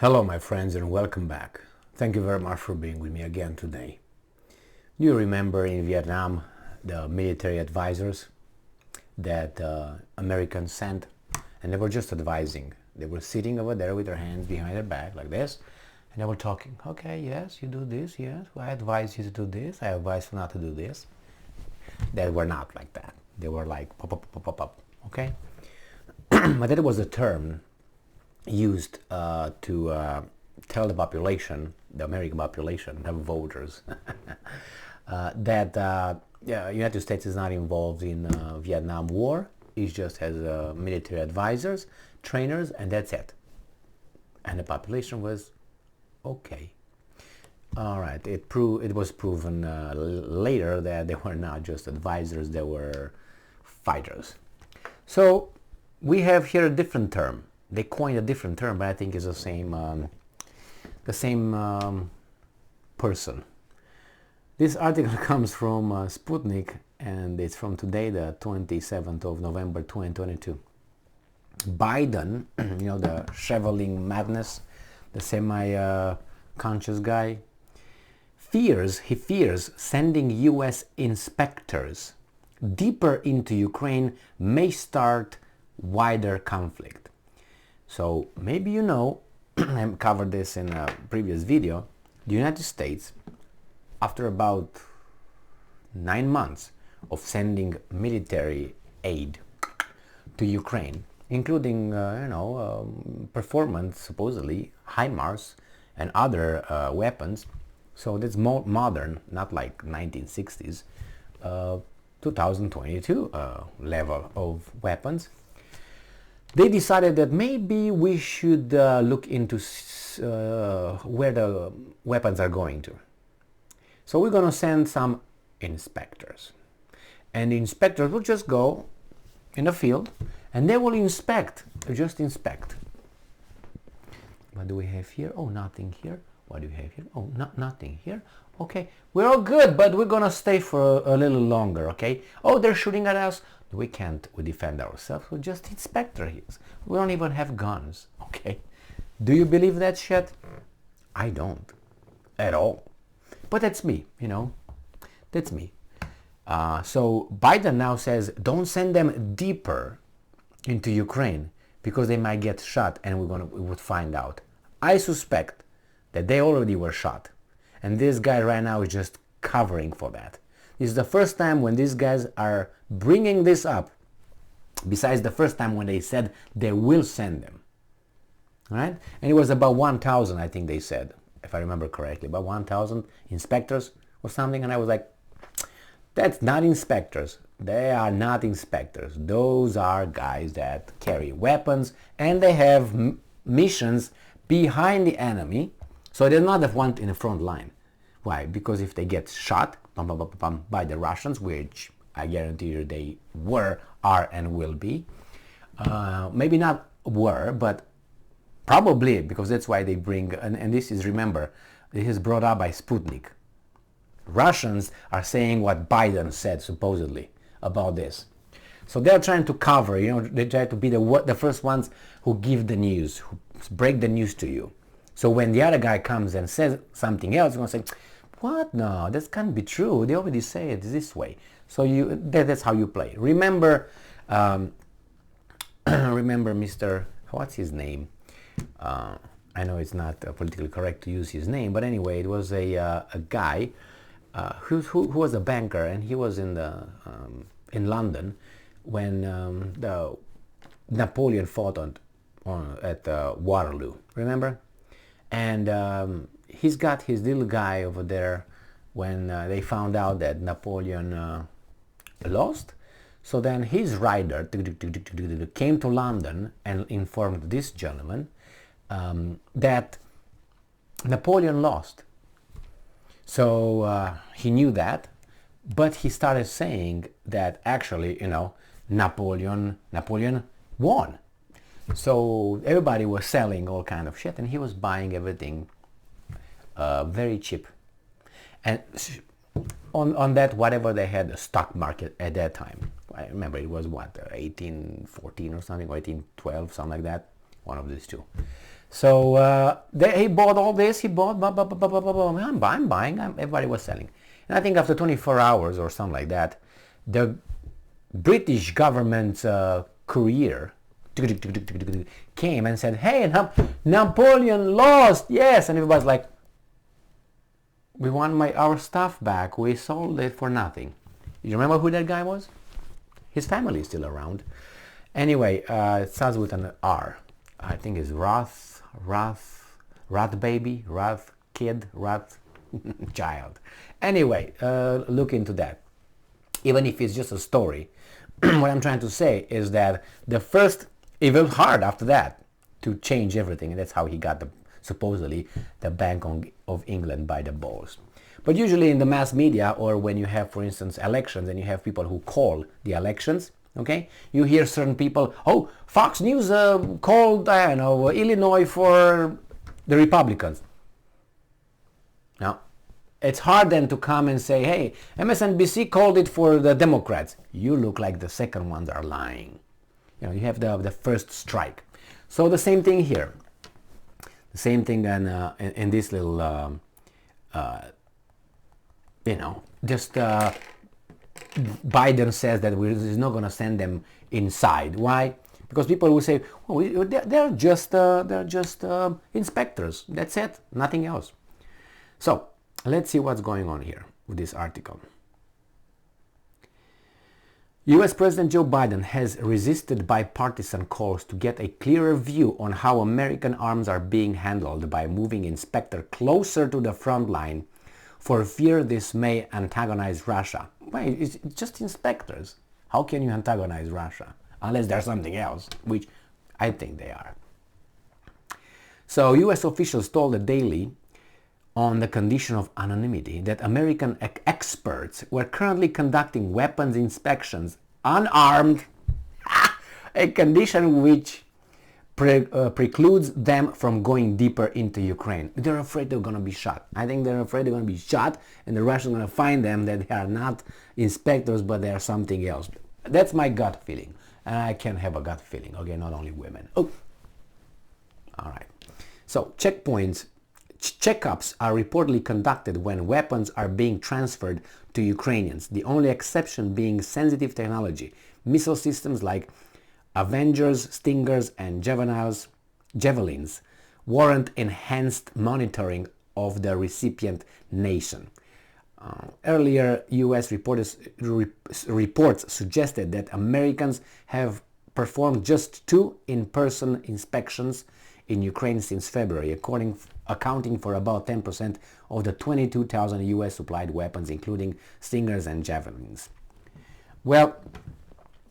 Hello my friends and welcome back. Thank you very much for being with me again today. Do you remember in Vietnam the military advisors that Americans sent? And they were just advising. They were sitting over there with their hands behind their back like this, and they were talking. Okay, yes, you do this, yes. Well, I advise you to do this. I advise you not to do this. They were not like that. They were like pop, pop, pop, pop, pop. Okay? But that was a term used to tell the population, the American population, the voters, that United States is not involved in Vietnam War. It just has military advisors, trainers, and that's it. And the population was okay. All right. It was proven later that they were not just advisors; they were fighters. So we have here a different term. They coined a different term, but I think it's the same person. This article comes from Sputnik, and it's from today, the 27th of November 2022. Biden, you know, the shoveling madness, the semi-conscious guy, he fears sending U.S. inspectors deeper into Ukraine may start wider conflict. So maybe you know, I covered this in a previous video, the United States, after about 9 months of sending military aid to Ukraine, including, performance, supposedly, HIMARS and other weapons, so that's more modern, not like 1960s, 2022 level of weapons. They decided that maybe we should look into where the weapons are going to. So we're going to send some inspectors. And the inspectors will just go in the field and they will just inspect. What do we have here? Oh, nothing here. What do we have here? Oh, nothing here. Okay, we're all good, but we're going to stay for a little longer, okay? Oh, they're shooting at us. We can't defend ourselves. We're just inspectors. We don't even have guns, okay? Do you believe that shit? I don't at all. But that's me, you know. That's me. So Biden now says, don't send them deeper into Ukraine because they might get shot, and we would find out. I suspect that they already were shot, and this guy right now is just covering for that. This is the first time when these guys are bringing this up, besides the first time when they said they will send them. All right? And it was about 1,000, I think they said, if I remember correctly, about 1,000 inspectors or something. And I was like, that's not inspectors. They are not inspectors. Those are guys that carry weapons and they have missions behind the enemy. So they're not the one in the front line. Why? Because if they get shot by the Russians, which I guarantee you they were, are, and will be, maybe not were, but probably, because that's why they bring, and this is, remember, this is brought up by Sputnik. Russians are saying what Biden said, supposedly, about this. So they're trying to cover, you know, they try to be the first ones who give the news, who break the news to you. So when the other guy comes and says something else, you're going to say, what? No, that can't be true. They already say it this way. So that's how you play. Remember, remember Mr. What's his name? I know it's not politically correct to use his name, but anyway, it was a guy who was a banker, and he was in London when the Napoleon fought at Waterloo. Remember? And he's got his little guy over there when they found out that Napoleon lost. So then his rider came to London and informed this gentleman that Napoleon lost. So he knew that, but he started saying that actually, you know, Napoleon won. So everybody was selling all kind of shit, and he was buying everything very cheap. And on that, whatever they had, the stock market at that time, I remember it was what, 1814 or something, or 1812, something like that. one of these two. So he bought all this. He bought, I'm buying. Everybody was selling. And I think after 24 hours or something like that, the British government courier came and said, hey, Napoleon lost, yes. And everybody's like, we want our stuff back. We sold it for nothing. You remember who that guy was? His family is still around. Anyway, it starts with an R. I think it's Roth baby, Roth kid, Roth child. Anyway, look into that. Even if it's just a story, what I'm trying to say is that it was hard after that to change everything, and that's how he got supposedly the Bank of England by the balls. But usually in the mass media, or when you have, for instance, elections, and you have people who call the elections, okay, you hear certain people, oh, Fox News called, I don't know, Illinois for the Republicans. Now, it's hard then to come and say, hey, MSNBC called it for the Democrats. You look like the second ones are lying. You know, you have the first strike. So the same thing here. The same thing in this little, Biden says that he's not going to send them inside. Why? Because people will say, well, they're just inspectors. That's it. Nothing else. So let's see what's going on here with this article. US President Joe Biden has resisted bipartisan calls to get a clearer view on how American arms are being handled by moving inspectors closer to the front line for fear this may antagonize Russia. Wait, it's just inspectors. How can you antagonize Russia? Unless there's something else, which I think they are. So US officials told the Daily, on the condition of anonymity, that American experts were currently conducting weapons inspections unarmed, a condition which precludes them from going deeper into Ukraine. They're afraid they're going to be shot. I think they're afraid they're going to be shot, and the Russians are going to find them that they are not inspectors, but they are something else. That's my gut feeling. And I can have a gut feeling. Okay, not only women. Oh, all right. So checkpoints. Checkups are reportedly conducted when weapons are being transferred to Ukrainians, the only exception being sensitive technology. Missile systems like Avengers, Stingers, and Javelins warrant enhanced monitoring of the recipient nation. Earlier, U.S. reports suggested that Americans have performed just 2 in-person inspections in Ukraine since February, accounting for about 10% of the 22,000 U.S. supplied weapons, including Stingers and Javelins. Well,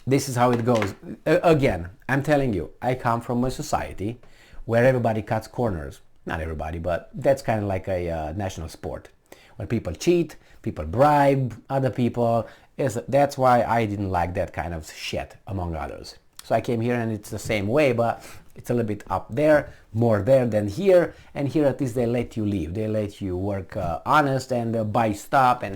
this is how it goes. Again, I'm telling you, I come from a society where everybody cuts corners. Not everybody, but that's kind of like a national sport. When people cheat, people bribe other people. That's why I didn't like that kind of shit, among others. So I came here, and it's the same way, but it's a little bit up there, more there than here. And here at least they let you live. They let you work honest and buy stuff and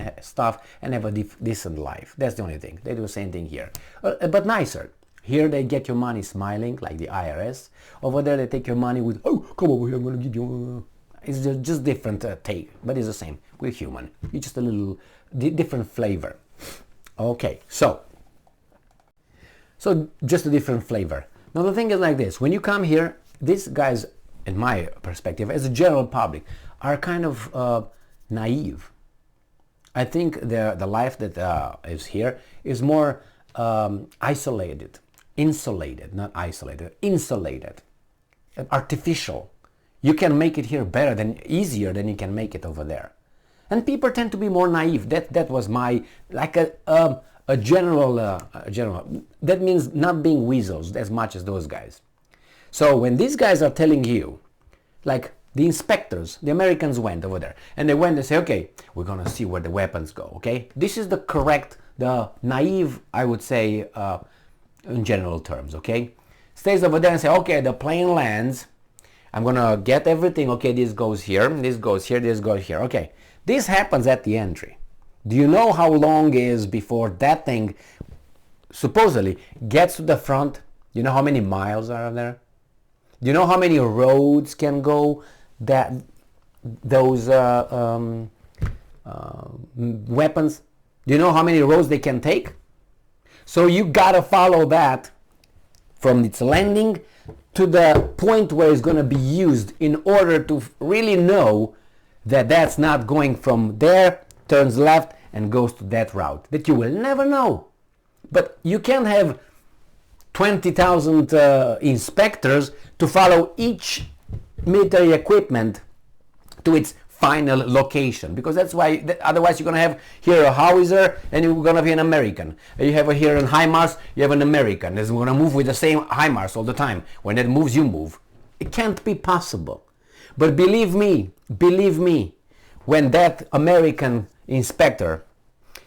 have a decent life. That's the only thing. They do the same thing here, but nicer. Here they get your money smiling, like the IRS. Over there they take your money with, oh, come over here, I'm going to give you... It's just different take, but it's the same. We're human. It's just a little different flavor. Okay, so just a different flavor. Now the thing is like this. When you come here, these guys, in my perspective, as a general public, are kind of naive. I think the life that is here is more isolated, insulated, not isolated, insulated, artificial. You can make it here easier than you can make it over there. And people tend to be more naive. That was my, like a general. That means not being weasels as much as those guys. So when these guys are telling you, like the inspectors, the Americans went over there, and they went and say, okay, we're going to see where the weapons go, okay? This is the naive, I would say, in general terms, okay? Stays over there and say, okay, the plane lands, I'm going to get everything, okay, this goes here, this goes here, this goes here, okay. This happens at the entry. Do you know how long it is before that thing supposedly gets to the front? You know how many miles are there? Do you know how many roads can go that those weapons? Do you know how many roads they can take? So you gotta follow that from its landing to the point where it's gonna be used in order to really know that that's not going from there, turns left and goes to that route. That you will never know. But you can have 20,000 inspectors to follow each military equipment to its final location, because that's why otherwise you're going to have here a howitzer and you're going to be an American. You have here an HIMARS, you have an American. It's going to move with the same HIMARS all the time. When it moves, you move. It can't be possible. But believe me, when that American inspector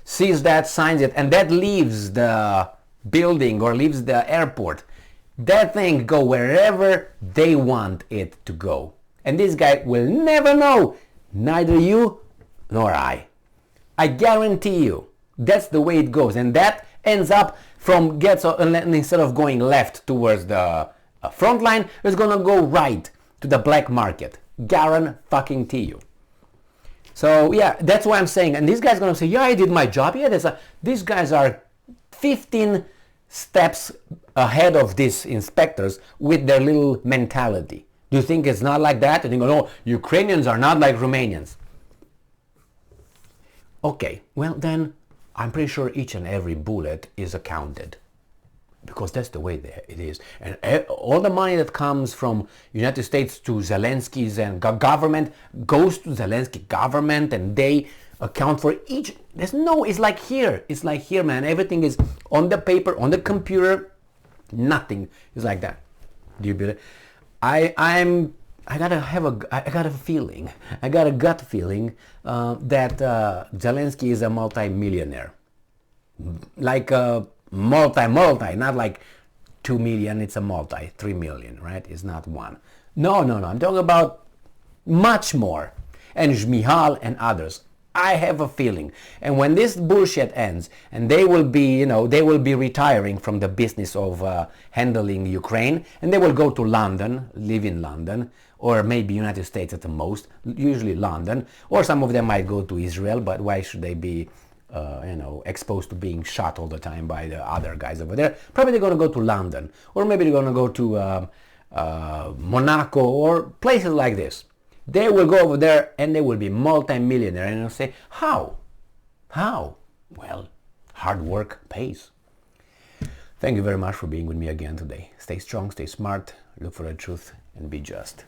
sees that, signs it, and that leaves the building or leaves the airport, that thing go wherever they want it to go. And this guy will never know, neither you nor I. I guarantee you, that's the way it goes. And that ends up instead of going left towards the front line, it's gonna go right to the black market. Guarantee you. So yeah, that's why I'm saying, and this guy's gonna say, yeah, I did my job. Yeah, these guys are 15 steps ahead of these inspectors with their little mentality. Do you think it's not like that? And you go, no, Ukrainians are not like Romanians. Okay, well then, I'm pretty sure each and every bullet is accounted. Because that's the way it is. And all the money that comes from United States to Zelensky's and government goes to Zelensky government, and they account for each. It's like here. It's like here, man. Everything is on the paper, on the computer. Nothing is like that. Do you believe? I got a feeling. I got a gut feeling that Zelensky is a multi-millionaire. Like a multi, not like 2 million, it's a multi, 3 million, right? It's not one. No, I'm talking about much more. And Shmihal and others. I have a feeling. And when this bullshit ends, and they will be retiring from the business of handling Ukraine, and they will go to London, live in London, or maybe United States at the most, usually London, or some of them might go to Israel, but why should they be exposed to being shot all the time by the other guys over there? Probably they're going to go to London, or maybe they're going to go to Monaco, or places like this. They will go over there and they will be multi-millionaire, and they'll say, how? Well, hard work pays. Thank you very much for being with me again today. Stay strong, stay smart, look for the truth, and be just.